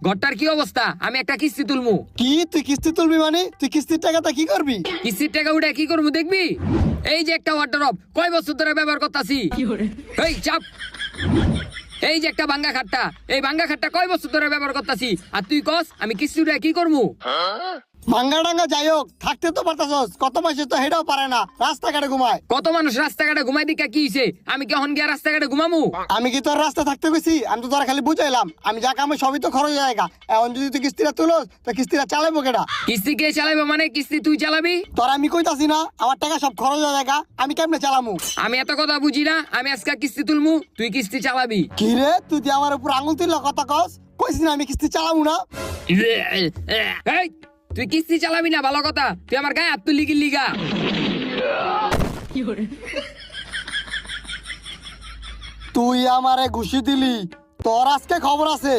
ঘরটার কি অবস্থা? আমি একটা কিস্তি তুলমু। কি তুই কিস্তি তুলবি মানে? তুই কিস্তির টাকাটা কি করবি? কিস্তির টাকা উঠে কি করবো দেখবি? এই যে একটা ওয়ার্ডরোব, কয় বছর ধরে ব্যবহার করতাছি। এই চাপ। এই যে একটা ভাঙ্গা খাটটা, এই ভাঙ্গা খাটটা কয় বছর ধরে ব্যবহার করতাছি, আর তুই কস আমি কিস্তি উঠে কি করবো? ভাঙ্গা ডাঙ্গা যাই হোক, থাকতে তো পারতাছস, কত মাসে তো হেটাও পারে না, রাস্তাঘাটে ঘুমায়। কত মানুষ রাস্তাঘাটে ঘুমাই দিকা কি হইছে? আমি কেমন গিয়া রাস্তাঘাটে ঘুমামু? আমি কি তোর রাস্তা থাকতে গেছি? আমি তো তোরা খালি বুঝাইলাম, আমি যা কামে সবই তো খরচ জায়গা। এখন যদি তুই কিস্তিটা তুলস তো কিস্তিটা চালাবো কেটা? কিস্তি কে চালাইবো মানে? কিস্তি তুই চালাবি? তোর আমি কইতাছি না আমার টাকা সব খরচ জায়গা, আমি কেমনে চালামু? আমি এত কথা বুঝি না। আমি আজকে কিস্তি তুলমু, তুই কিস্তি চালাবি। কি রে, তুই যে আমার উপর আঙুল তুললা কথা কস? কইছিস না আমি কিস্তি চালাবো না? এই, তুই কিস্তি চালাবি না ভালো কথা, তুই আমার গায়ে হাত তুললি গিল্লি গা। তুই আমারে ঘুষি দিলি, তোর আজকে খবর আছে।